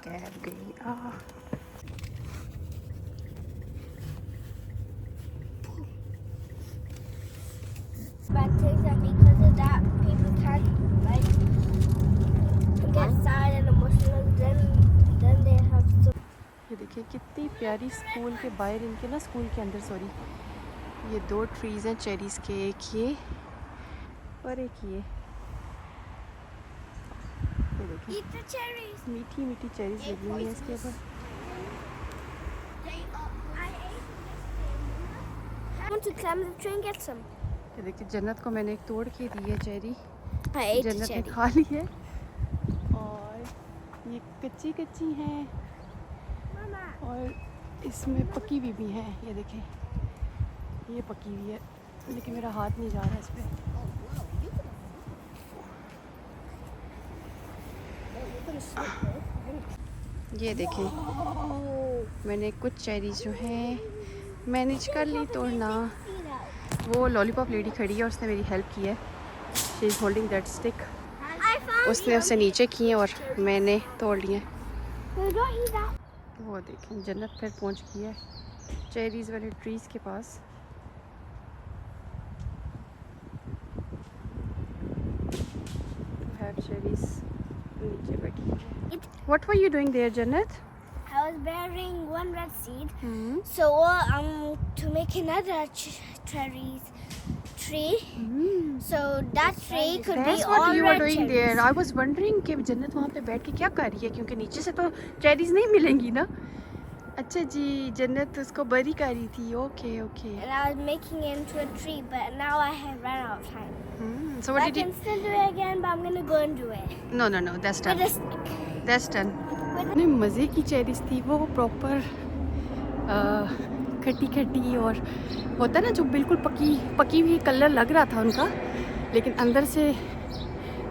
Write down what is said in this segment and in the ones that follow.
Cab गई। Bad things and because of that people can't like get sad and emotional then they have to ये देखिए कितनी प्यारी school के बाहर, इनके ना स्कूल के अंदर सॉरी, ये 2 ट्रीज हैं चेरीज़ के, एक ये और एक ये देखिए eat the cherries. मीठी मीठी चेरीज़ लगी हुई हैं इसके ऊपर। I want to climb the tree and get some. ये देखिए जन्नत को मैंने एक तोड़ के दी है चेरी, I ate the जन्नत ने cherry. खा ली है। और ये कच्ची कच्ची हैं और इसमें पकी हुई भी हैं। ये देखें ये पकी हुई है लेकिन मेरा हाथ नहीं जा रहा इस पर। ये देखें मैंने कुछ चेरीज जो हैं मैनेज कर ली तोड़ना। वो लॉलीपॉप लेडी खड़ी है और उसने मेरी हेल्प की है। She is holding that stick. उसने उसे नीचे किए और मैंने तोड़ लिए। वो देखें जन्नत फिर पहुंच गई है चेरीज़ वाले ट्रीज़ के पास। हैव चेरीज़ नीचे बैठी है। What were you doing there, Jannat? I was burying one red seed. So to make another cherries tree. So that tree could That's be what all you were red doing cherries. there. I was wondering कि जन्नत वहाँ पे बैठ के क्या कर रही है क्योंकि नीचे से तो चेरीज़ नहीं मिलेंगी ना। अच्छा जी जन्नत उसको बरी कर रही थी। Okay okay. And I was making it into a tree, but now I have run out of time. So what I did you? can still do it again, but I'm gonna go and do it. No, that's done. With a stick. That's done. इतने मज़े की cherries थी वो proper खट्टी खट्टी और होता ना जो बिल्कुल पकी हुई कलर लग रहा था उनका, लेकिन अंदर से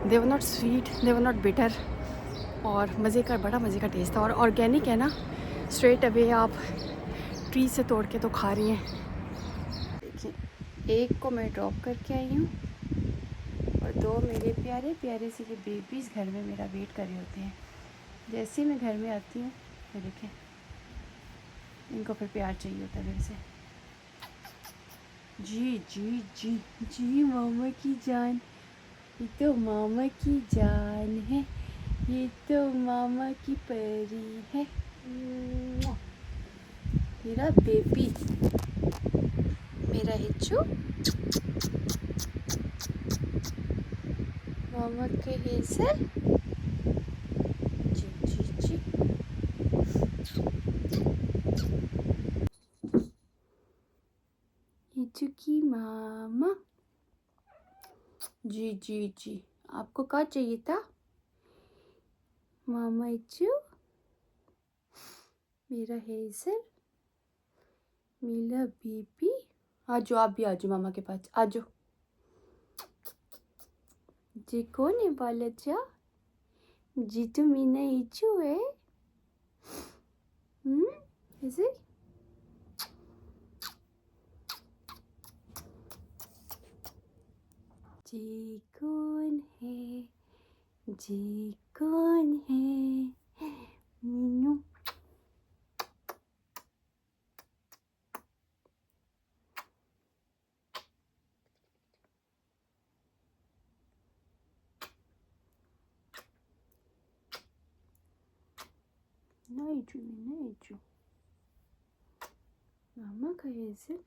they were not sweet, they were not bitter और बड़ा मज़े का टेस्ट था। और ऑर्गेनिक है ना, स्ट्रेट अवे आप ट्री से तोड़ के तो खा रही हैं। देखिए एक को मैं ड्रॉप करके आई हूँ और 2 मेरे प्यारे प्यारे से ये बेबीज़ घर में मेरा वेट कर रहे होते हैं। जैसे ही मैं घर में आती हूँ ये देखें इनको फिर प्यार चाहिए होता है मेरे से। जी जी जी जी मामा की जान, ये तो मामा की जान है, ये तो मामा की परी है मेरा बेबी, मेरा हिच्चू मामा के हेज़ल। जी जी जी हिच्चू की मामा। जी जी जी आपको क्या चाहिए था मामा हिच्चू, मेरा हेज़ल, मेरा बेबी। आ जाओ आप भी आ जाओ मामा के पास आ जाओ। जी कौन है बाला जा? जी तो मीना हिच्चू है। ऐसे जी कौन है, जी कौन है मीनू। नहीं मामा का हेज़ल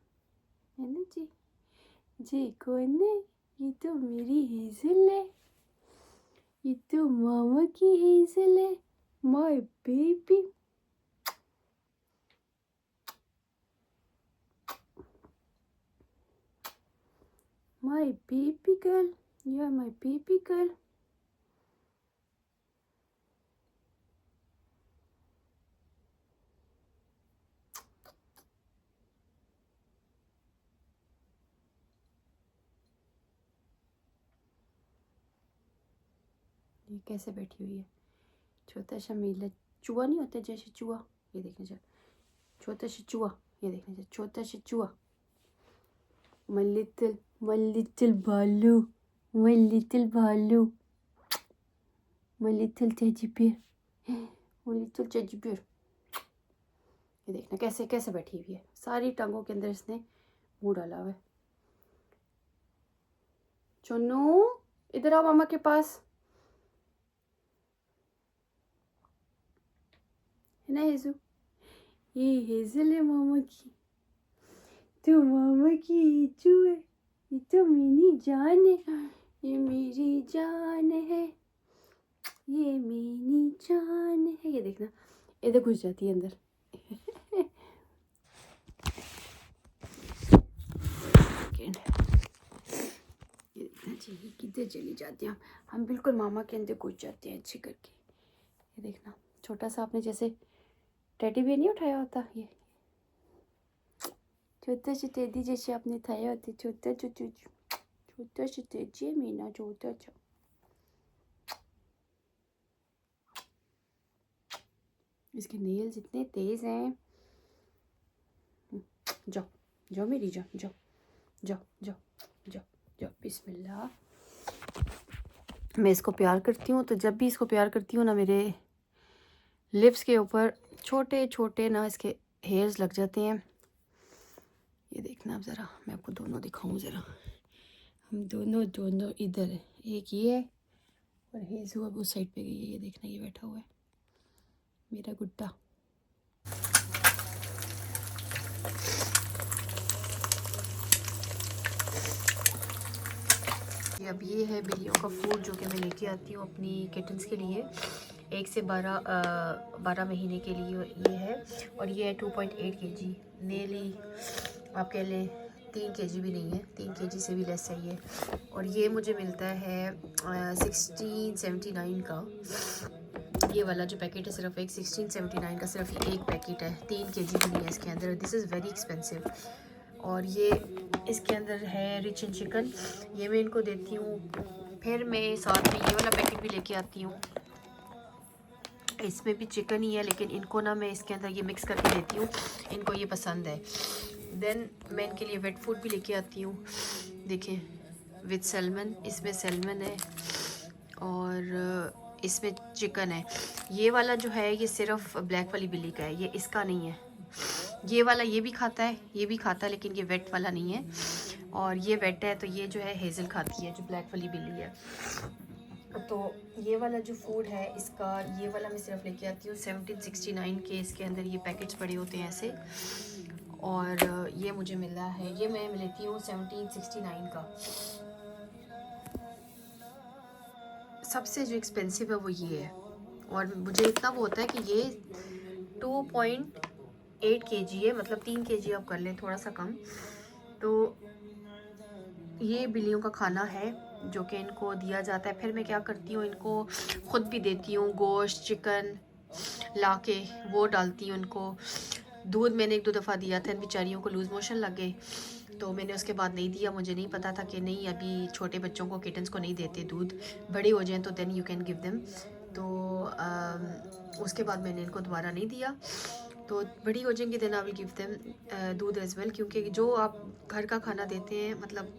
है ना जी। जी कौन है? ये तो मेरी हेज़ल है, ये तो मामा की हेज़ल है, my baby. My baby girl, you are my baby girl. ये कैसे बैठी हुई है? छोटा सा मेला चूहा नहीं होता जैसे चूहा, ये देखने जा छोटा सा चूहा, ये देखने जा छोटा सा चूहा। My little भालू, my little भालू, my little teddy bear, वो लिटिल चेजबीर, ये देखना कैसे कैसे बैठी हुई है, सारी टांगों के अंदर इसने मुंह डाला हुआ है। चुन्नू इधर आओ मामा के पास, है ना हेजू, ये हेजल है मामा की, तो मामा की हेजू है, ये तो मेरी जान है, ये मेरी जान है, ये मेरी जान है। ये देखना इधर घुस जाती है अंदर। ये देखना चाहिए किधर चली जाती हैं हम बिल्कुल मामा के अंदर घुस जाते हैं अच्छे करके। ये देखना छोटा सा आपने जैसे टेडी बेयर नहीं उठाया होता, ये छोटा सा टेडी जैसे आपने उठाया होता, छोटा छोटा सा टेडी है मीना, छोटा सा। इसके नेल्स इतने तेज हैं। जाओ जाओ मेरी जाओ जाओ जाओ जाओ जाओ जाओ, बिस्मिल्लाह। मैं इसको प्यार करती हूँ, तो जब भी इसको प्यार करती हूँ ना, मेरे लिप्स के ऊपर छोटे छोटे ना इसके हेयर्स लग जाते हैं। ये देखना अब ज़रा, मैं आपको दोनों दिखाऊँ ज़रा। हम दोनों दोनों इधर है, एक ये है और हेजू अब उस साइड पे गई है। ये देखना ये बैठा हुआ है मेरा गुड्डा। अब ये है बिल्लियों का फूड जो कि मैं लेके आती हूँ अपनी किटन्स के लिए, 1 से 12 महीने के लिए ये है। और ये है 2.8 kg, नेली आप कह लें 3 kg भी नहीं है, 3 kg से भी लेस है ये। और ये मुझे मिलता है 1679 का। ये वाला जो पैकेट है सिर्फ एक 1679 का, सिर्फ ये एक पैकेट है, 3 kg भी नहीं है इसके अंदर। This is very expensive. और ये इसके अंदर है रिच इन चिकन, ये मैं इनको देती हूँ। फिर मैं साथ में ये वाला पैकेट भी लेके आती हूँ, इसमें भी चिकन ही है, लेकिन इनको ना मैं इसके अंदर ये मिक्स करके देती हूँ, इनको ये पसंद है। देन मैं इनके लिए वेट फूड भी लेके आती हूँ, देखिए विद सैल्मन, इसमें सैल्मन है और इसमें चिकन है। ये वाला जो है ये सिर्फ ब्लैक वाली बिल्ली का है, ये इसका नहीं है। ये वाला ये भी खाता है, ये भी खाता है, लेकिन ये वेट वाला नहीं है। और ये वेट है, तो ये जो है हेज़ल खाती है, जो ब्लैक वाली बिल्ली है। तो ये वाला जो फूड है इसका, ये वाला मैं सिर्फ लेके आती हूँ 1769 के। इसके अंदर ये पैकेट्स पड़े होते हैं ऐसे, और ये मुझे मिला है, ये मैं लेती हूँ 1769 का। सबसे जो एक्सपेंसिव है वो ये है, और मुझे इतना वो होता है कि ये 2.8 kg है, मतलब 3 kg आप कर लें, थोड़ा सा कम। तो ये बिल्लियों का खाना है जो कि इनको दिया जाता है। फिर मैं क्या करती हूँ, इनको ख़ुद भी देती हूँ, गोश्त चिकन ला के वो डालती हूँ इनको। दूध मैंने 1-2 दफ़ा दिया था, इन बेचारियों को लूज़ मोशन लग गए, तो मैंने उसके बाद नहीं दिया। मुझे नहीं पता था कि नहीं, अभी छोटे बच्चों को, किटन्स को नहीं देते दूध, बड़े हो जाएं तो then you can give them. तो उसके बाद मैंने इनको दोबारा नहीं दिया। तो बड़ी हो जाएंगी then I will give them दूध एज़ वेल, क्योंकि जो आप घर का खाना देते हैं, मतलब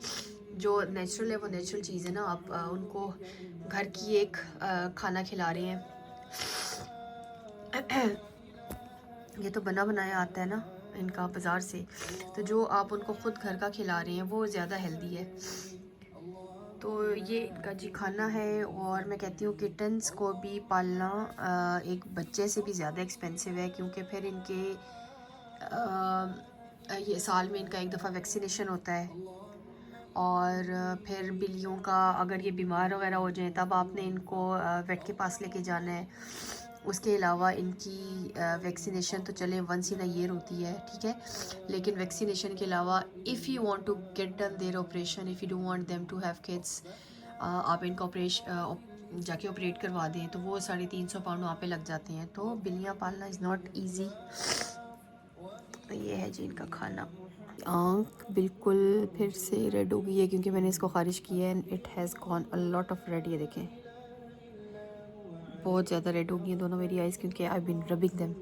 जो नेचुरल है वो नेचुरल चीज़ है ना, आप उनको घर की एक खाना खिला रहे हैं। ये तो बना बनाया आता है ना इनका बाज़ार से, तो जो आप उनको ख़ुद घर का खिला रहे हैं वो ज़्यादा हेल्दी है। तो ये इनका जी खाना है। और मैं कहती हूँ किटन्स को भी पालना एक बच्चे से भी ज़्यादा एक्सपेंसिव है, क्योंकि फिर इनके ये साल में इनका एक दफ़ा वैक्सीनेशन होता है, और फिर बिल्लियों का अगर ये बीमार वगैरह हो जाए तब आपने इनको वेट के पास लेके जाना है। उसके अलावा इनकी वैक्सीनेशन तो चले 1 इन अ ईयर होती है, ठीक है, लेकिन वैक्सीनेशन के अलावा if you want to get done their operation, if you don't want them to have kids, आप इनका जाके ऑपरेट करवा दें तो वो 350 पाउंड वहाँ पे लग जाते हैं। तो बिल्लियाँ पालना इज़ नॉट ईजी। तो ये है जी इनका खाना। आँख बिल्कुल फिर से रेड हो गई है क्योंकि मैंने इसको खारिज किया है, and it has gone a lot of red. ये देखें बहुत ज़्यादा रेड हो गई हैं दोनों मेरी आइज़, क्योंकि आई बिन रबिंग देम।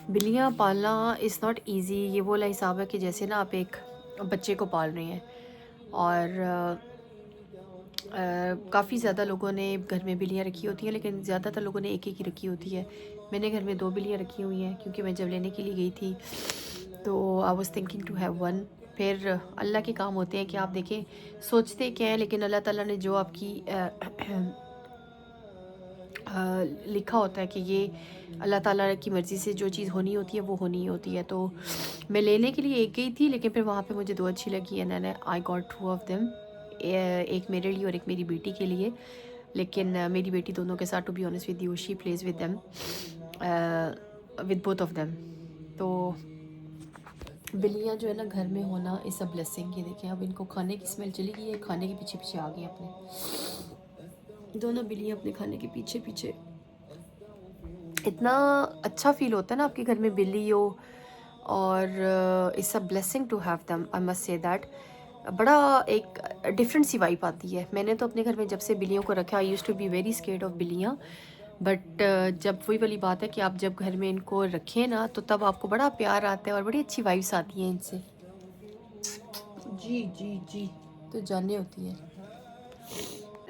बिल्लियाँ पालना इज़ नॉट ईजी। ये वो वाला हिसाब है कि जैसे ना आप एक बच्चे को पाल रहे हैं, और काफ़ी ज़्यादा लोगों ने घर में बिल्लियाँ रखी होती हैं, लेकिन ज़्यादातर लोगों ने एक एक ही रखी होती है। मैंने घर में 2 बिल्लियाँ रखी हुई हैं, क्योंकि मैं जब लेने के लिए गई थी तो I was thinking to have one. फिर अल्लाह के काम होते हैं कि आप देखें, सोचते क्या है, लेकिन अल्लाह ताला ने जो आपकी लिखा होता है कि ये अल्लाह ताला की मर्ज़ी से जो चीज़ होनी होती है वो होनी होती है। तो मैं लेने के लिए एक गई थी, लेकिन फिर वहाँ पे मुझे 2 अच्छी लगी and I got 2 of them. एक मेरे लिए और एक मेरी बेटी के लिए। लेकिन मेरी बेटी दोनों के साथ, to be honest with you, she plays with them, with both of them. तो बिल्लियाँ जो है ना घर में होना इज़ अ ब्लेसिंग। ये देखें, अब इनको खाने की स्मेल चली गई है, खाने के पीछे पीछे आ गई अपने। दोनों बिल्लियाँ अपने खाने के पीछे पीछे। इतना अच्छा फील होता है ना आपके घर में बिल्ली हो, और it's a blessing to have them, I must say that. बड़ा एक डिफरेंट सी वाइब आती है। मैंने तो अपने घर में जब से बिल्लियों को रखा, I used to be very scared of बिल्लियाँ, बट जब वही वाली बात है कि आप जब घर में इनको रखें ना, तो तब आपको बड़ा प्यार आता है और बड़ी अच्छी वाइब्स आती हैं इनसे। जी जी जी, तो जानने होती है।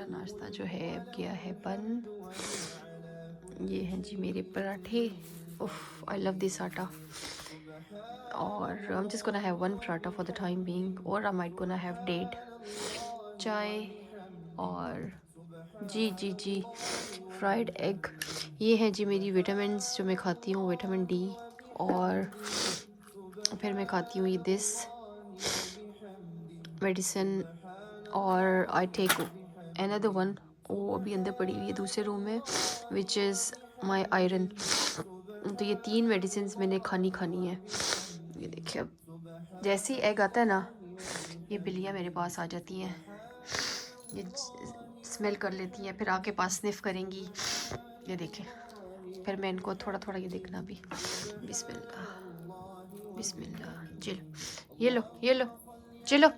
नाश्ता जो है अब गया है बन। ये हैं जी मेरे पराठे। उफ, आई लव दिस आटा। और I'm just gonna have one paratha for the time being, or I might gonna have date, चाय और जी जी जी फ्राइड एग। ये हैं जी मेरी विटामिन्स जो मैं खाती हूँ, विटामिन डी। और फिर मैं खाती हूँ ये दिस मेडिसिन, और आई टेक अनदर वन, वो अभी अंदर पड़ी हुई है दूसरे रूम में, विच इज़ माई आयरन। तो ये 3 मेडिसिन मैंने खानी है। ये देखिए, अब जैसे ही एग आता है ना, ये बिल्लियाँ मेरे पास आ जाती हैं, ये स्मेल कर लेती हैं, फिर आके पास स्निफ करेंगी। ये देखें, फिर मैं इनको थोड़ा थोड़ा, ये देखना भी, बिस्मिल्लाह बिस्मिल्लाह, चलो ये लो ये लो, चलो।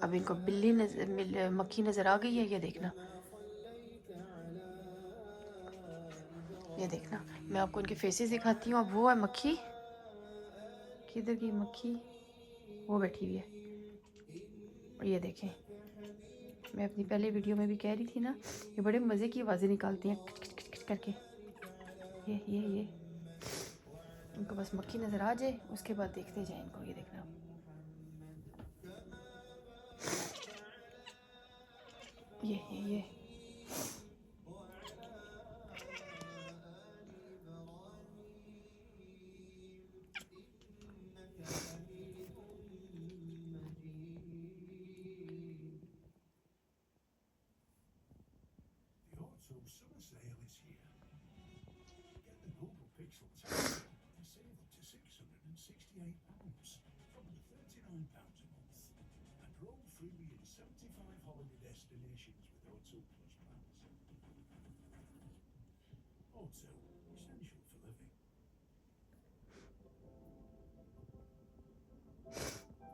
अब इनको मक्खी नज़र आ गई है। ये देखना, ये देखना, मैं आपको उनके फेसेस दिखाती हूँ। अब वो है मक्खी, किधर की मक्खी, वो बैठी हुई है। और ये देखें, मैं अपनी पहले वीडियो में भी कह रही थी ना, ये बड़े मज़े की आवाज़ें निकालती हैं खच खच खच करके। ये इनको बस मक्खी नज़र आ जाए, उसके बाद देखते जाए इनको। ये देखना, ये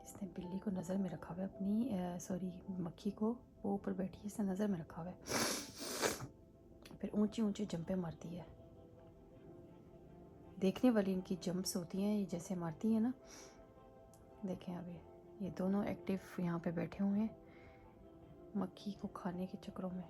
इसने बिल्ली को नज़र में रखा हुआ है अपनी, सॉरी मक्खी को, वो ऊपर बैठी है, इसने नज़र में रखा हुआ है। फिर ऊंची ऊंची जंपें मारती है। देखने वाली इनकी जंप्स होती हैं, ये जैसे मारती हैं ना। देखें, अभी ये दोनों एक्टिव यहाँ पे बैठे हुए हैं मक्खी को खाने के चक्करों में।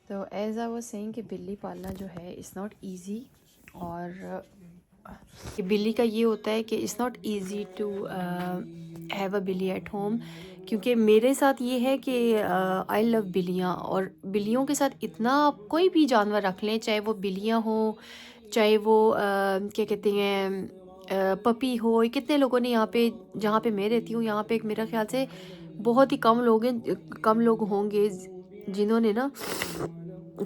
तो एज आई वाज सेइंग कि बिल्ली पालना जो है इज़ नॉट इजी। और बिल्ली का ये होता है कि it's not easy to have a बिल्ली एट होम, क्योंकि मेरे साथ ये है कि आई लव बिल्लियाँ, और बिल्लियों के साथ इतना आप कोई भी जानवर रख लें, चाहे वो बिल्लियाँ हो, चाहे वो क्या कहते हैं पपी हो। कितने लोगों ने यहाँ पे, जहाँ पे मैं रहती हूँ, यहाँ पे एक मेरा ख्याल से बहुत ही कम लोग होंगे जिन्होंने ना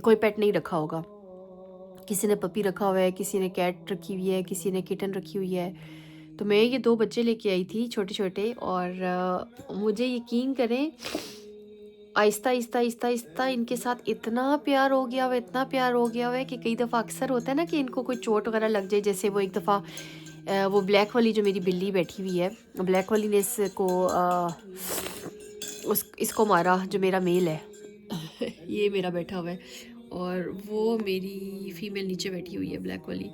कोई पेट नहीं रखा होगा। किसी ने पपी रखा हुआ है, किसी ने कैट रखी हुई है, किसी ने किटन रखी हुई है। तो मैं ये 2 बच्चे लेके आई थी छोटे छोटे, और मुझे यकीन करें, आहिस्ता आहिस्ता आहिस्ता आहिस्ता इनके साथ इतना प्यार हो गया हुआ, इतना प्यार हो गया हुआ है कि कई दफ़ा अक्सर होता है ना कि इनको कोई चोट वगैरह लग जाए। जैसे वो एक दफ़ा वो ब्लैक वाली जो मेरी बिल्ली बैठी हुई है, ब्लैक वाली ने इसको इसको मारा, जो मेरा मेल है ये मेरा बैठा हुआ है, और वो मेरी फीमेल नीचे बैठी हुई है ब्लैक वाली।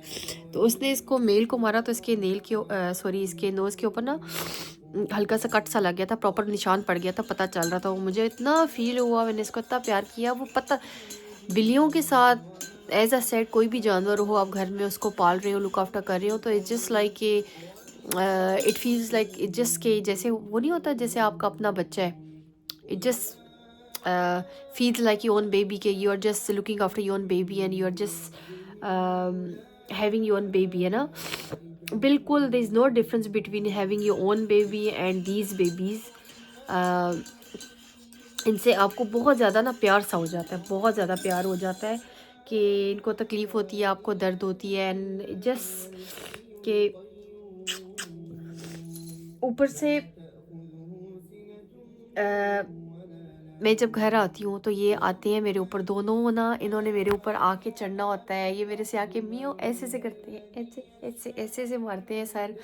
तो उसने इसको मेल को मारा तो इसके नेल के सॉरी इसके नोज़ के ऊपर ना हल्का सा कट सा लग गया था, प्रॉपर निशान पड़ गया था, पता चल रहा था। वो मुझे इतना फील हुआ, मैंने इसको इतना प्यार किया। वो पता बिल्लियों के साथ एज अ सेट कोई भी जानवर हो, आप घर में उसको पाल रहे हो, लुक आफ्टर कर रहे हो, तो it's just like a it feels like it just के जैसे वो नहीं होता जैसे आपका अपना बच्चा है। It just feels like your own baby के you are just looking after your own baby and you are just having your own baby है ना। बिल्कुल there is no difference between having your own baby and these babies। इनसे आपको बहुत ज़्यादा ना प्यार सा हो जाता है, बहुत ज़्यादा प्यार हो जाता है कि इनको तकलीफ़ होती है, आपको दर्द होती है, एंड जस्ट के ऊपर से मैं जब घर आती हूँ तो ये आते हैं मेरे ऊपर, दोनों ना इन्होंने मेरे ऊपर आके चढ़ना होता है। ये मेरे से आके मियाओ ऐसे से करते हैं, ऐसे ऐसे ऐसे से मारते हैं सर,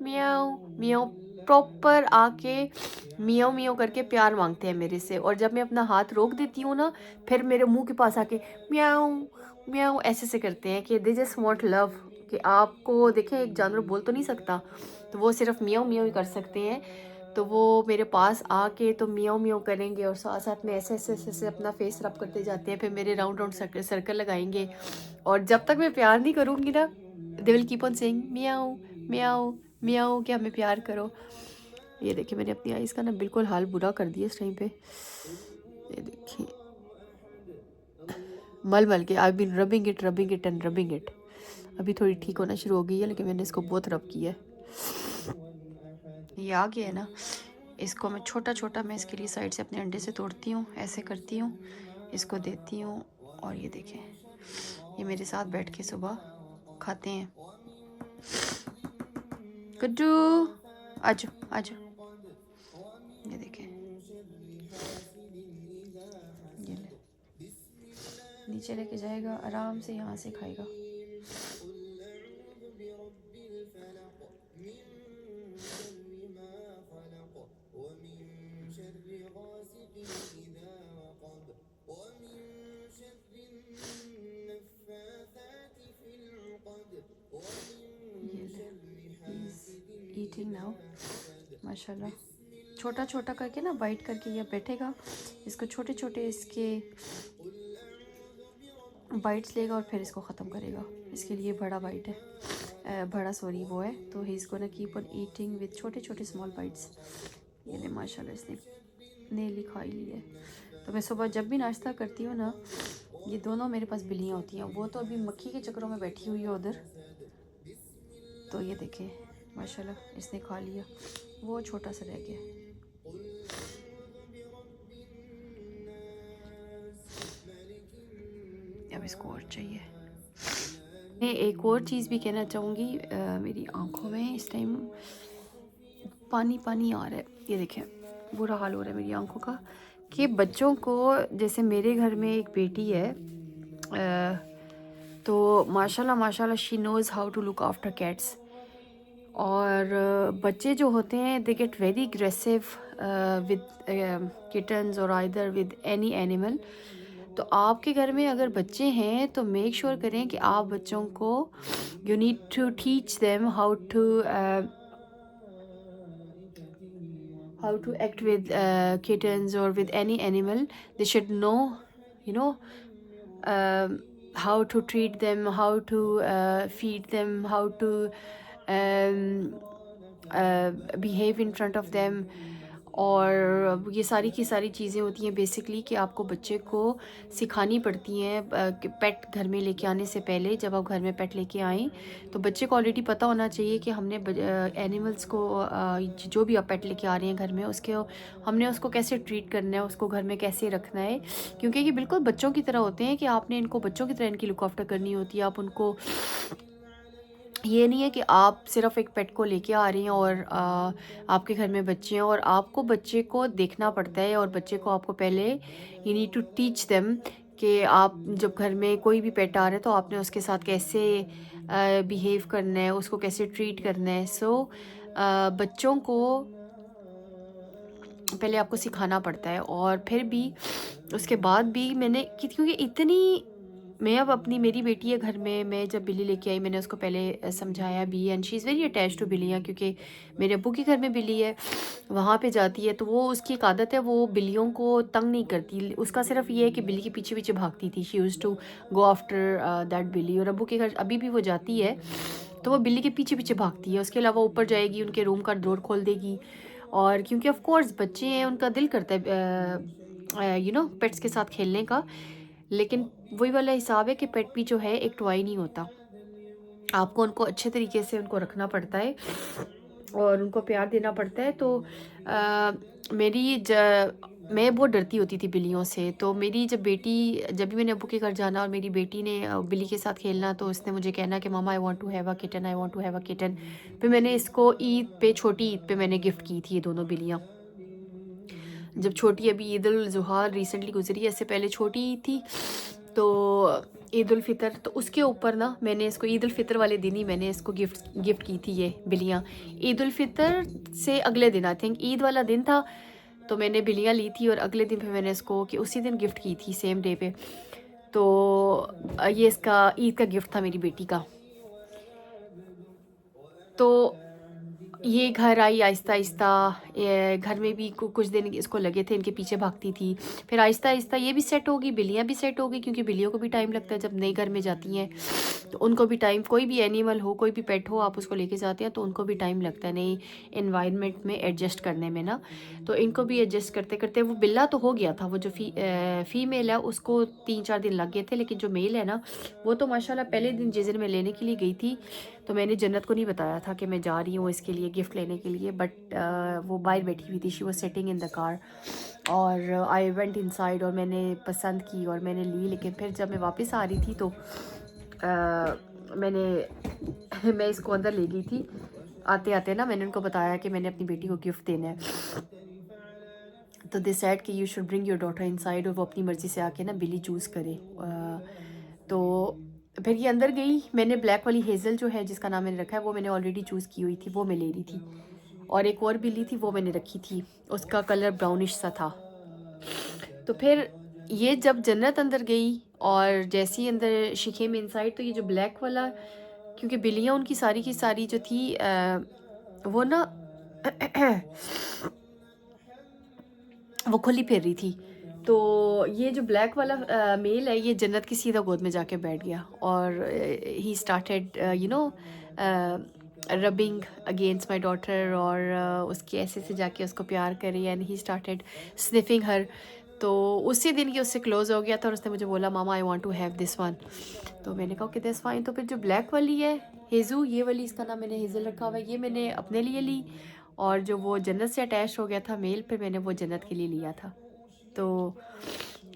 मियाओ मियाओ, प्रॉपर आके मियाओ मियाओ करके प्यार मांगते हैं मेरे से। और जब मैं अपना हाथ रोक देती हूँ ना, फिर मेरे मुंह के पास आके मियाओ मियाओ ऐसे से करते हैं कि दे जस्ट वांट लव। कि आपको देखें, एक जानवर बोल तो नहीं सकता, तो वो सिर्फ मियाओ मियाओ ही कर सकते हैं। तो वो मेरे पास आके तो मियाओ मियाओ करेंगे और साथ साथ में ऐसे ऐसे ऐसे ऐसे अपना फेस रब करते जाते हैं, फिर मेरे राउंड राउंड सर्कल लगाएंगे। और जब तक मैं प्यार नहीं करूँगी ना, they will keep on saying Miao Miao Miao कि हमें प्यार करो। ये देखिए मैंने अपनी आइज़ का ना बिल्कुल हाल बुरा कर दिया इस टाइम पे। ये देखिए मल मल के I been rubbing it and rubbing it. अभी थोड़ी ठीक होना शुरू हो गई है, लेकिन मैंने इसको बहुत रब किया है। ये आ गया है ना, इसको मैं छोटा छोटा मैं इसके लिए साइड से अपने अंडे से तोड़ती हूँ, ऐसे करती हूँ, इसको देती हूँ। और ये देखें, ये मेरे साथ बैठ के सुबह खाते हैं। गुड्डू आजो आजो, ये देखें, ये ले नीचे लेके जाएगा, आराम से यहाँ से खाएगा। ईटिंग नाउ माशाल्लाह, छोटा छोटा करके ना बाइट करके ये बैठेगा। इसको छोटे छोटे इसके बाइट्स लेगा और फिर इसको ख़त्म करेगा। इसके लिए बड़ा बाइट है, बड़ा सॉरी वो है, तो ही इसको ना कीप ऑन ईटिंग विद छोटे छोटे स्मॉल बाइट्स। ये ले माशाल्लाह इसने नेली खाई ली है। तो मैं सुबह जब भी नाश्ता करती हूँ ना, ये दोनों मेरे पास बिल्लियाँ होती हैं। वो तो अभी मक्खी के चक्करों में बैठी हुई है उधर। तो ये देखें माशाल्लाह इसने खा लिया, वो छोटा सा रह गया। अब इसको और चाहिए। मैं एक और चीज़ भी कहना चाहूँगी, मेरी आंखों में इस टाइम पानी पानी आ रहा है। ये देखें बुरा हाल हो रहा है मेरी आंखों का, कि बच्चों को, जैसे मेरे घर में एक बेटी है, तो माशाल्लाह माशाल्लाह she knows how to look after cats. और बच्चे जो होते हैं they get very aggressive with kittens और आइदर विद एनी एनिमल। तो आपके घर में अगर बच्चे हैं तो मेक श्योर करें कि आप बच्चों को you need to teach them how to act with kittens or with any animal. They should know, you know, how to treat them, how to feed them, how to behave in front of them। और ये सारी की सारी चीज़ें होती हैं basically कि आपको बच्चे को सिखानी पड़ती हैं। पेट घर में लेके आने से पहले, जब आप घर में पेट लेके आएँ तो बच्चे को ऑलरेडी पता होना चाहिए कि हमने एनिमल्स को, जो भी आप पेट लेके आ रहे हैं घर में, उसके हमने उसको कैसे ट्रीट करना है, उसको घर में कैसे रखना है। क्योंकि ये बिल्कुल बच्चों की तरह होते हैं कि आपने इनको बच्चों की तरह इनकी लुक आफ्टर करनी होती है। आप उनको, ये नहीं है कि आप सिर्फ एक पेट को लेके आ रही हैं और आपके घर में बच्चे हैं और आपको बच्चे को देखना पड़ता है। और बच्चे को आपको पहले you need to teach them कि आप जब घर में कोई भी पेट आ रहा है तो आपने उसके साथ कैसे बिहेव करना है, उसको कैसे ट्रीट करना है। सो बच्चों को पहले आपको सिखाना पड़ता है। और फिर भी उसके बाद भी मैंने क्योंकि इतनी, मैं अब अपनी, मेरी बेटी है घर में, मैं जब बिल्ली लेके आई मैंने उसको पहले समझाया भी, and she is very attach to बिल्लियाँ, क्योंकि मेरे अब्बू के घर में बिल्ली है, वहाँ पे जाती है तो वो उसकी एक आदत है, वो बिल्लियों को तंग नहीं करती, उसका सिर्फ ये है कि बिल्ली के पीछे पीछे भागती थी, she use to go after that बिल्ली। और अब्बू के घर अभी भी वो जाती है तो वो बिल्ली के पीछे पीछे भागती है, उसके अलावा ऊपर जाएगी, उनके रूम का डोर खोल देगी। और क्योंकि ऑफ कोर्स बच्चे हैं, उनका दिल करता है पेट्स के साथ खेलने का, लेकिन वही वाला हिसाब है कि पेट भी जो है एक टॉय नहीं होता, आपको उनको अच्छे तरीके से उनको रखना पड़ता है और उनको प्यार देना पड़ता है। तो अ, मेरी मैं बहुत डरती होती थी बिल्लियों से, तो मेरी जब भी मैंने अब्बू के घर जाना और मेरी बेटी ने बिल्ली के साथ खेलना, तो उसने मुझे कहना कि mama I want to have a kitten, I want to have a kitten. फिर मैंने इसको छोटी ईद पे मैंने गिफ्ट की थी ये दोनों बिल्लियाँ। जब छोटी अभी ईद उल जुहा रिसेंटली गुजरी, इससे पहले छोटी ईद थी, तो ईद उल फितर, तो उसके ऊपर ना मैंने इसको ईद उल फितर वाले दिन ही मैंने इसको गिफ्ट की थी ये बिल्लियाँ। ईद उल फितर से अगले दिन, आई थिंक ईद वाला दिन था, तो मैंने बिल्लियाँ ली थी और अगले दिन फिर मैंने इसको कि उसी दिन गिफ्ट की थी, सेम डे पे। तो ये इसका ईद का गिफ्ट था मेरी बेटी का। तो ये घर आई आहिस्ता आहिस्ता, घर में भी कुछ दिन इसको लगे थे, इनके पीछे भागती थी। फिर आहिस्ता आहिस्ता ये भी सेट होगी, बिल्लियाँ भी सेट होगी, क्योंकि बिल्लियों को भी टाइम लगता है जब नए घर में जाती हैं, तो उनको भी टाइम, कोई भी एनिमल हो, कोई भी पेट हो, आप उसको लेके जाते हैं तो उनको भी टाइम लगता है नई इन्वायरमेंट में एडजस्ट करने में ना। तो इनको भी एडजस्ट करते करते वो बिल्ला तो हो गया था, वो जो फीमेल है उसको 3-4 दिन लग गए थे, लेकिन जो मेल है ना वो तो माशाल्लाह पहले दिन जिस दिन मैं लेने के लिए गई थी, तो मैंने जन्नत को नहीं बताया था कि मैं जा रही हूँ इसके लिए गिफ्ट लेने के लिए, बट वो बाहर बैठी हुई थी, she was sitting in the car, और आई वेंट इनसाइड और मैंने पसंद की और मैंने ली। लेकिन फिर जब मैं वापस आ रही थी तो मैं इसको अंदर ले गई थी, आते आते ना मैंने उनको बताया कि मैंने अपनी बेटी को गिफ्ट देना है, तो दे सेड कि you should bring your daughter inside, और वो अपनी मर्ज़ी से आके ना बिल्ली चूज़ करे। तो फिर ये अंदर गई, मैंने ब्लैक वाली हेज़ल जो है जिसका नाम मैंने रखा है वो मैंने ऑलरेडी चूज़ की हुई थी, वो मैं ले रही थी, और एक और बिल्ली थी वो मैंने रखी थी, उसका कलर ब्राउनिश सा था। तो फिर ये जब जन्नत अंदर गई और जैसे ही अंदर शिखे में इनसाइड, तो ये जो ब्लैक वाला, क्योंकि बिल्लियाँ उनकी सारी की सारी जो थी वो ना वो खुली फिर रही थी, तो ये जो ब्लैक वाला मेल है ये जन्नत की सीधा गोद में जाके बैठ गया, और he started rubbing against my daughter, और उसके ऐसे से जाके उसको प्यार करी, एंड ही स्टार्टेड स्निफिंग हर। तो उसी दिन ये उससे क्लोज हो गया था और उसने मुझे बोला mama I want to have this one, तो मैंने कहा कि दैट्स फाइन। तो फिर जो ब्लैक वाली है हेज़ू, ये वाली, इसका नाम मैंने हेज़ल रखा हुआ है, ये मैंने अपने लिए ली, और जो वो जन्नत से अटैच हो गया था मेल, फिर मैंने वो जन्नत के लिए लिया था। तो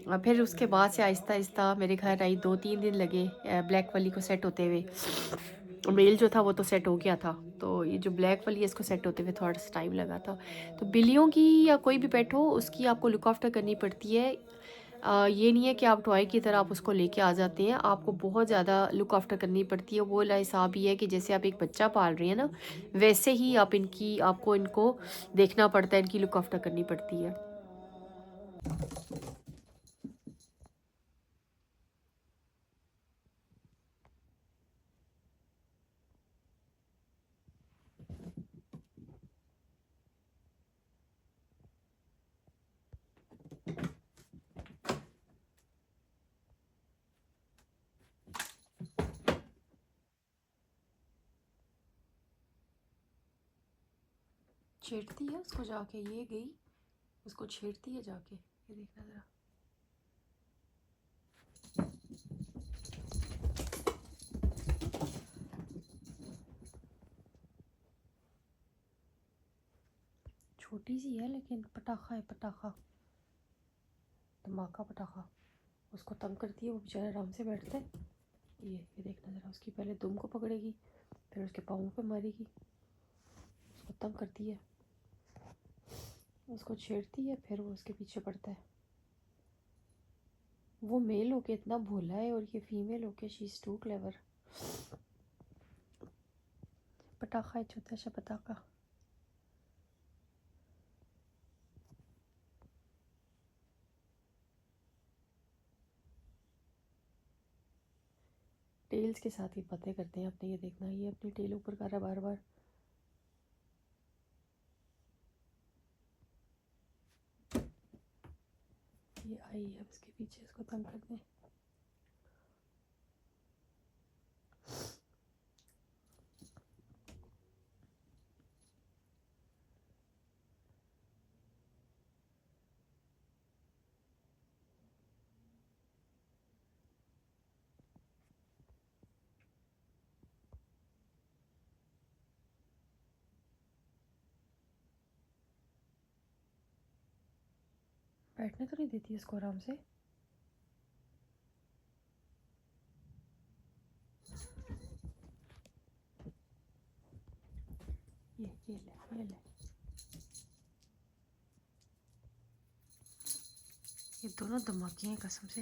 फिर उसके बाद से आहिस्ता आहिस्ता मेरे घर आई, 2-3 दिन लगे ब्लैक वाली को सेट होते हुए। मेल जो था वो तो सेट हो गया था, तो ये जो ब्लैक वाली है इसको सेट होते हुए थोड़ा सा टाइम लगा था। तो बिल्लियों की या कोई भी पेट हो उसकी आपको लुक आफ्टर करनी पड़ती है। ये नहीं है कि आप टॉय की तरह आप उसको लेके आ जाते हैं, आपको बहुत ज़्यादा लुक आफ्टर करनी पड़ती है। वो वाला हिसाब ही है कि जैसे आप एक बच्चा पाल रही हैं ना, वैसे ही आपको इनको देखना पड़ता है, इनकी लुक आफ्टर करनी पड़ती है। छेड़ती है उसको जाके, ये गई उसको छेड़ती है जाके, ये देखना ज़रा। छोटी सी है लेकिन पटाखा है, पटाखा, धमाका पटाखा। उसको तंग करती है, वो बेचारा आराम से बैठता है। ये देखना ज़रा, उसकी पहले दुम को पकड़ेगी, फिर उसके पाँव पे मारेगी, उसको तंग करती है, उसको छेड़ती है, फिर वो उसके पीछे पड़ता है। वो मेल होके इतना भोला है और ये फीमेल होके शी इज़ टू क्लेवर। पटाखा है, छोटा सा पटाखा। टेल्स के साथ ही बातें करते हैं अपने। ये देखना, ये अपनी टेल ऊपर कर रहा है बार बार। ये आई है इसके पीछे, इसको तंग कर दें। बैठने तो नहीं देती इसको आराम से। ये ले, ये ले। ये दोनों धमाके हैं कसम से।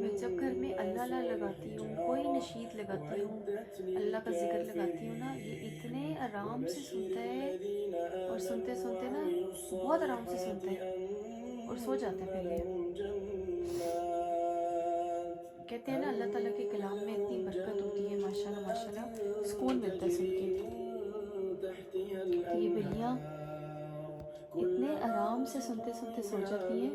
मैं जब घर में अल्लाह लगाती हूँ, कोई नशीद लगाती हूँ, अल्लाह का जिक्र लगाती हूँ ना, ये इतने आराम से सुनता है और सुनते सुनते ना बहुत आराम से सुनते हैं और सो जाते हैं। फिर ये कहते हैं ना अल्लाह ताला के कलाम में इतनी बरकत होती है, माशाल्लाह माशाल्लाह, सुकून मिलता है सुन के। ये बिल्लियाँ इतने आराम से सुनते सुनते सो जाती हैं।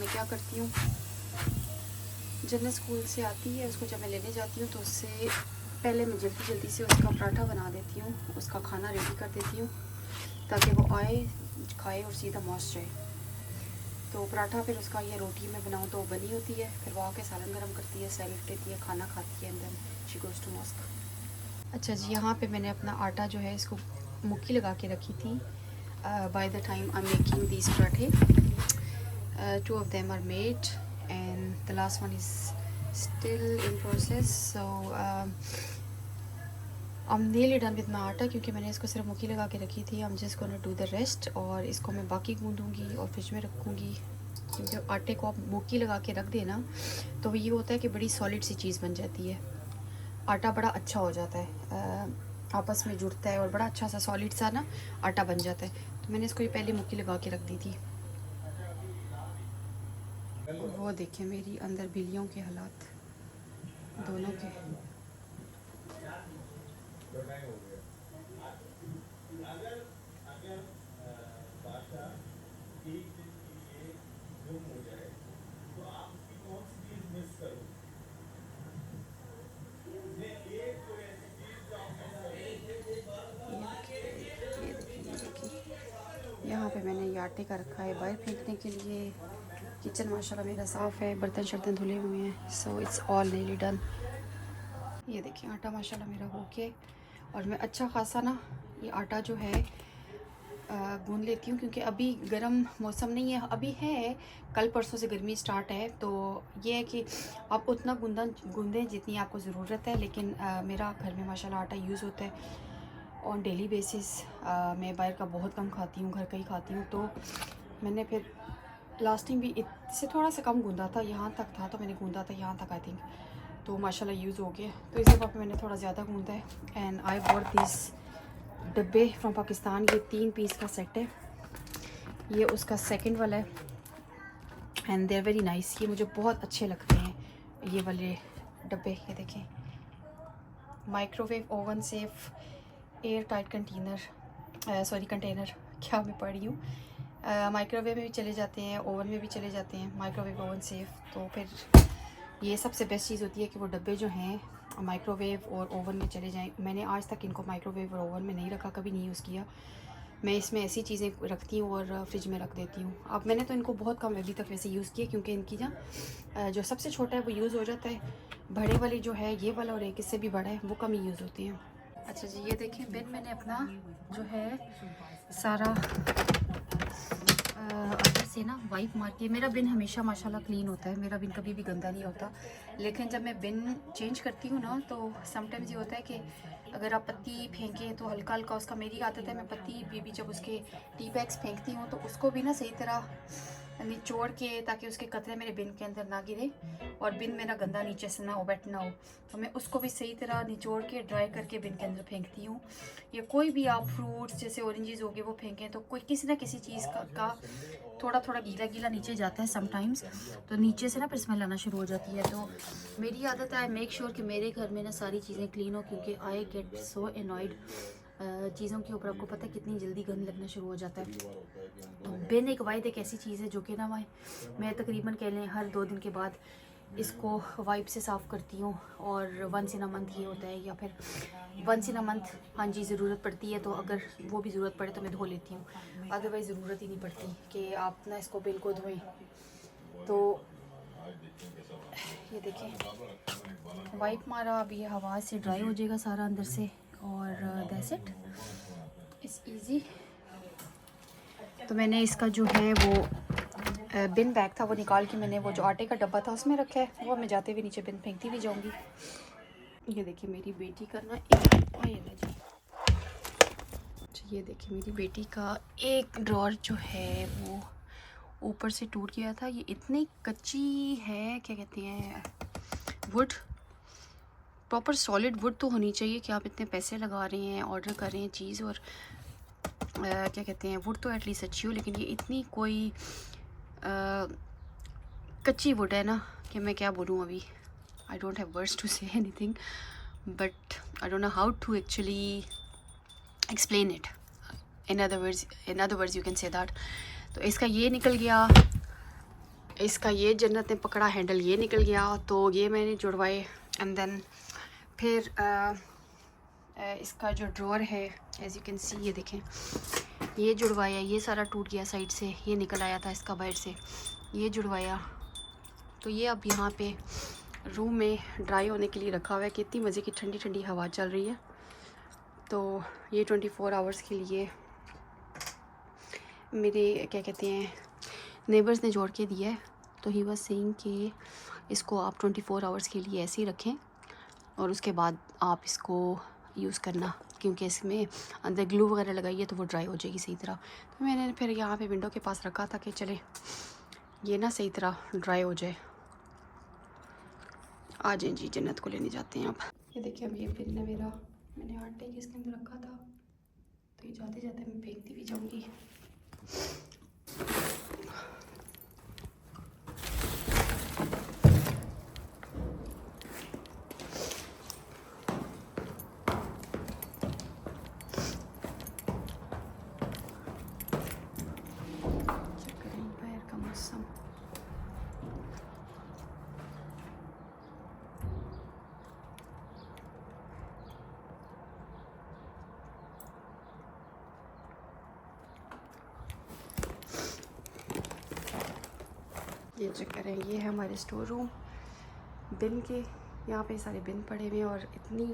मैं क्या करती हूँ, जन्नत स्कूल से आती है, उसको जब मैं लेने जाती हूँ तो उससे पहले मैं जल्दी जल्दी से उसका पराठा बना देती हूँ, उसका खाना रेडी कर देती हूँ ताकि वो आए, खाए और सीधा मौज जाए। तो पराठा फिर उसका ये रोटी में बनाऊँ तो बनी होती है, फिर वो आके सालन गर्म करती है, सैलेड लेती है, खाना खाती है, and then she goes to mosque. अच्छा जी, यहाँ पे मैंने अपना आटा जो है इसको मुक्की लगा के रखी थी। By the time I am making these पराठे, 2 of them are made and the last one is still in process, so I'm nearly done with my आटा, क्योंकि मैंने इसको सिर्फ मुक्की लगा के रखी थी। I'm just gonna do the rest और इसको मैं बाकी गूंदूंगी और फ्रिज में रखूँगी जब आटे को आप मुक्की लगा के रख देना तो ये होता है कि बड़ी सॉलिड सी चीज़ बन जाती है, आटा बड़ा अच्छा हो जाता है, आपस में जुड़ता है और बड़ा अच्छा सा सॉलिड सा ना आटा बन जाता है। तो मैंने इसको ये पहले मुक्की लगा के रख दी थी। वो देखें मेरी अंदर बिल्लियों के हालात दोनों के। यहाँ पे मैंने ये आटे का रखा है बाहर फेंकने के लिए। किचन माशाल्लाह मेरा साफ़ है, बर्तन शर्तन धुले हुए हैं, सो इट्स ऑल नीली डन। ये देखिए आटा माशाल्लाह मेरा हो के, और मैं अच्छा खासा ना ये आटा जो है गूंद लेती हूँ, क्योंकि अभी गर्म मौसम नहीं है, अभी है, कल परसों से गर्मी स्टार्ट है। तो ये है कि आप उतना गूंदें जितनी आपको ज़रूरत है। लेकिन मेरा घर में माशाल्लाह आटा यूज़ होता है ऑन डेली बेसिस। मैं बाहर का बहुत कम खाती हूँ, घर का ही खाती हूँ। तो मैंने फिर लास्टिंग भी इससे थोड़ा सा कम गूंदा था, यहाँ तक था तो मैंने गूंदा था यहाँ तक आई थिंक, तो माशाल्लाह यूज़ हो गया। तो इस दफ़ा पे मैंने थोड़ा ज़्यादा गूंदा है। एंड आई बॉट दिस डब्बे फ्रॉम पाकिस्तान। ये 3 पीस का सेट है, ये उसका सेकंड वाला है and they are very nice. ये मुझे बहुत अच्छे लगते हैं ये वाले डब्बे। ये देखें, microwave oven safe air tight container, क्या मैं पढ़ रही हूँ। माइक्रोवेव में भी चले जाते हैं, ओवन में भी चले जाते हैं, माइक्रोवेव ओवन सेफ। तो फिर ये सबसे बेस्ट चीज़ होती है कि वो डब्बे जो हैं माइक्रोवेव और ओवन में चले जाएं। मैंने आज तक इनको माइक्रोवेव और ओवन में नहीं रखा, कभी नहीं यूज़ किया। मैं इसमें ऐसी चीज़ें रखती हूँ और फ्रिज में रख देती हूँ। अब मैंने तो इनको बहुत कम अभी तक वैसे यूज़ किया, क्योंकि इनकी ना जो सबसे छोटा है वो यूज़ हो जाता है, बड़े वाले जो है ये वाला और एक इससे भी बड़ा है वो कम ही यूज़ होते हैं। अच्छा जी, ये देखें बिन मैंने अपना जो है सारा अंदर से ना वाइप मार के, मेरा बिन हमेशा माशाल्लाह क्लीन होता है, मेरा बिन कभी भी गंदा नहीं होता। लेकिन जब मैं बिन चेंज करती हूँ ना तो समटाइम्स ये होता है कि अगर आप पत्ती फेंकें तो हल्का हल्का उसका, मेरी आदत है मैं पत्ती भी जब उसके टी बैग्स फेंकती हूँ तो उसको भी ना सही तरह निचोड़ के, ताकि उसके कतरे मेरे बिन के अंदर ना गिरे और बिन मेरा गंदा नीचे से ना हो, वेट ना हो। तो मैं उसको भी सही तरह निचोड़ के ड्राई करके बिन के अंदर फेंकती हूँ। या कोई भी आप फ्रूट्स जैसे ऑरेंजेस हो गए वो फेंकें तो कोई किसी ना किसी चीज़ का थोड़ा थोड़ा गीला गीला नीचे जाता है समटाइम्स, तो नीचे से ना फिर स्मेल आना शुरू हो जाती है। तो मेरी आदत है मेक श्योर कि मेरे घर में ना सारी चीज़ें क्लीन हो, क्योंकि आई गेट सो एनॉयड चीज़ों के ऊपर। आपको पता है कितनी जल्दी गंद लगना शुरू हो जाता है। तो बिन एक वाइड एक ऐसी चीज़ है जो कि ना मैं तकरीबन कह लें हर 2 दिन के बाद इसको वाइप से साफ़ करती हूँ। और वंस इन अ मंथ ये होता है, या फिर वंस इन अ मंथ हाँ जी ज़रूरत पड़ती है, तो अगर वो भी ज़रूरत पड़े तो मैं धो लेती हूँ, अदरवाइज़ ज़रूरत ही नहीं पड़ती कि आप ना इसको बिन को धोएं। तो ये देखें वाइप मारा, अब ये हवा से ड्राई हो जाएगा सारा अंदर से, और दैट्स इट, इट्स ईजी। तो मैंने इसका जो है वो बिन बैग था वो निकाल के मैंने वो जो आटे का डब्बा था उसमें रखा है, वो मैं जाते हुए नीचे बिन फेंकती भी जाऊंगी। ये देखिए मेरी बेटी का ना ये देखिए मेरी बेटी का एक ड्रॉर जो है वो ऊपर से टूट गया था। ये इतनी कच्ची है, क्या कहते हैं, वुड, प्रॉपर सॉलिड वुड तो होनी चाहिए कि आप इतने पैसे लगा रहे हैं, ऑर्डर कर रहे हैं चीज़, और क्या कहते हैं वुड तो एटलीस्ट अच्छी हो। लेकिन ये इतनी कोई कच्ची वुड है ना कि मैं क्या बोलूँ अभी, I don't have words to say anything, but I don't know how to actually explain it. In other words you can say that. तो इसका ये निकल गया, इसका ये जन्नत ने पकड़ा हैंडल, ये निकल गया, तो ये मैंने जुड़वाए। एंड देन फिर इसका जो ड्रॉर है एज यू कैन सी, ये देखें ये जुड़वाया, ये सारा टूट गया साइड से, ये निकल आया था इसका बाहर से, ये जुड़वाया। तो ये अब यहाँ पे रूम में ड्राई होने के लिए रखा हुआ है। कितनी मज़े की ठंडी ठंडी हवा चल रही है। तो ये 24 आवर्स के लिए मेरे क्या कहते हैं नेबर्स ने जोड़ के दिया है। तो ही वाज सेइंग कि इसको आप 24 आवर्स के लिए ऐसे ही रखें और उसके बाद आप इसको यूज़ करना, क्योंकि इसमें अंदर ग्लू वगैरह लगाई है तो वो ड्राई हो जाएगी सही तरह। तो मैंने फिर यहाँ पे विंडो के पास रखा था कि चले ये ना सही तरह ड्राई हो जाए। आ जाए जी, जन्नत को लेने जाते हैं अब। ये देखिए अब ये बिन है मेरा, मैंने 8 टैग इसके अंदर रखा था, तो ये जाते जाते मैं फेंकती भी जाऊँगी। चेक करें बाहर का मौसम। ये चेक करें, ये है हमारे स्टोर रूम। बिन के यहाँ पे सारे बिन पड़े हुए हैं और इतनी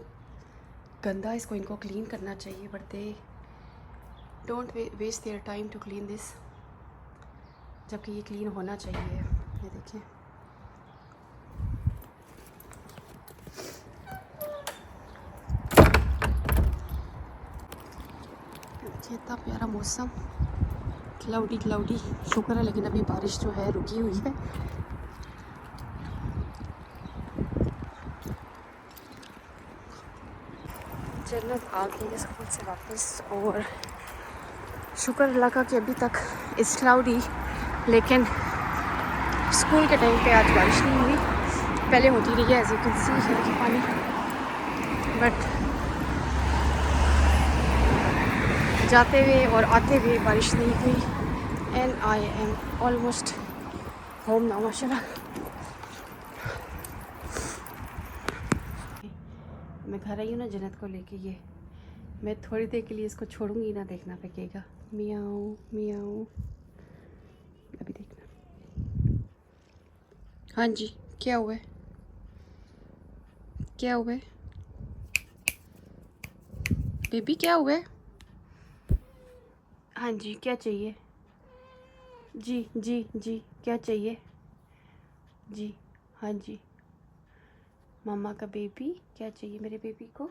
गंदा, इसको इनको क्लीन करना चाहिए, but they don't waste their time to clean this, जबकि ये क्लीन होना चाहिए। ये देखिए इतना प्यारा मौसम, क्लाउडी क्लाउडी, शुक्र है लेकिन अभी बारिश जो है रुकी हुई है। जन्नत आ गई है स्कूल से वापस, और शुक्र अल्लाह का कि अभी तक इस क्लाउडी, लेकिन स्कूल के टाइम पे आज बारिश नहीं हुई। पहले होती रही है एज यू कैन सी है कि पानी, बट जाते हुए और आते हुए बारिश नहीं हुई। And I am almost home now माशाल्लाह। मैं घर आई हूँ ना जन्नत को लेके, ये मैं थोड़ी देर के लिए इसको छोड़ूंगी ना, देखना फेंकेगा मियाऊ मियाऊ। अभी देखना। हाँ जी, क्या हुआ है, क्या हुआ है बेबी, क्या हुआ है? हाँ जी, क्या चाहिए? जी जी जी, क्या चाहिए जी? हाँ जी, मामा का बेबी, क्या चाहिए मेरे बेबी को?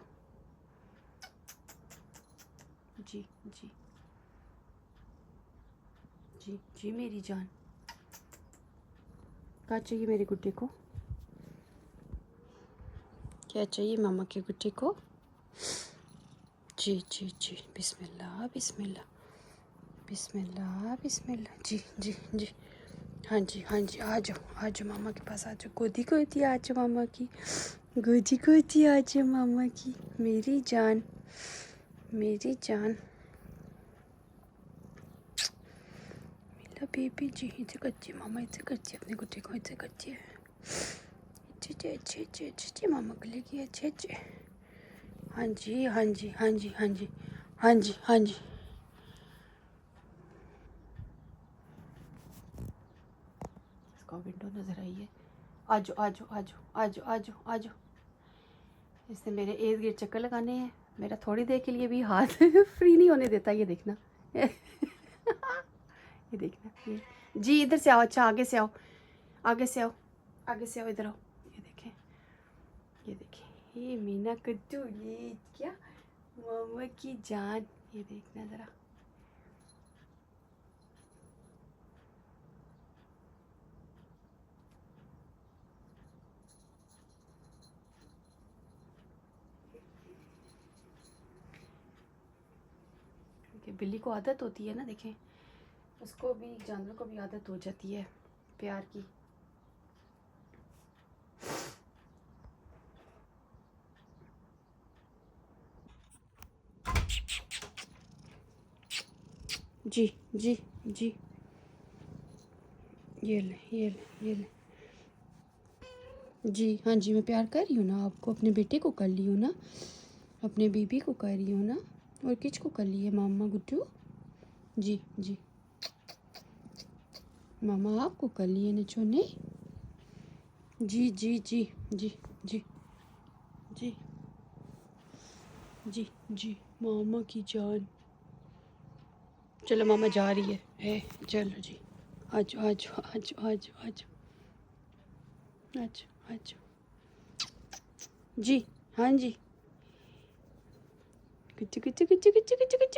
जी जी जी जी मेरी जान, क्या चाहिए मेरे गुड्डे को? क्या चाहिए मामा के गुड्डे को? जी जी जी, बिस्मिल्लाह बिस्मिल्लाह बिस्मिल्लाह बिस्मिल्लाह। जी जी जी, हाँ जी हाँ जी, आ जाओ मामा के पास, आ जाओ, गोदी गोदी आ जाओ मामा की, गोदी गोदी आ जाओ मामा की, मेरी जान मेरी जान, मेरा बेबी जी। इसे कच्ची मामा, इसे कच्ची, अपने गुड्डे को इसे कच्ची है। अच्छे अच्छे अच्छे अच्छे अच्छे मामा को लेगी, अच्छे अच्छे। हाँ जी हाँ जी हाँ जी हाँ जी हाँ जी हाँ जी। इसका विंडो नज़र आई है। आजो आजो आजो आजो आजो आजो। इसने मेरे इर्द गिर्द चक्कर लगाने हैं, मेरा थोड़ी देर के लिए भी हाथ फ्री नहीं होने देता। ये देखना ये देखना ये। जी इधर से आओ, अच्छा आगे से आओ, आगे से आओ, आगे से आओ, इधर आओ। ये देखें, ये देखें, ये मीना कद्दू, ये क्या मामा की जान। ये देखना ज़रा, कि बिल्ली को आदत होती है ना, देखें उसको भी, जानवर को भी आदत हो जाती है प्यार की। जी जी जी, ये ले ये ले ये ले। जी हाँ जी, मैं प्यार कर रही हूँ ना आपको, अपने बेटे को कर ली हूँ ना, अपने बीबी को कर रही हूँ ना, और किस को कर ली है मामा गुड्डू? जी जी, मामा आपको कर लिए नचोने। जी जी जी जी जी जी जी जी, मामा की जान। चलो मामा जा रही है चलो जी, आजो आजो आजो आजो आजो आजो आजो। जी हाँ जी, कुछ कुछ कुछ कुछ कुछ कुछ।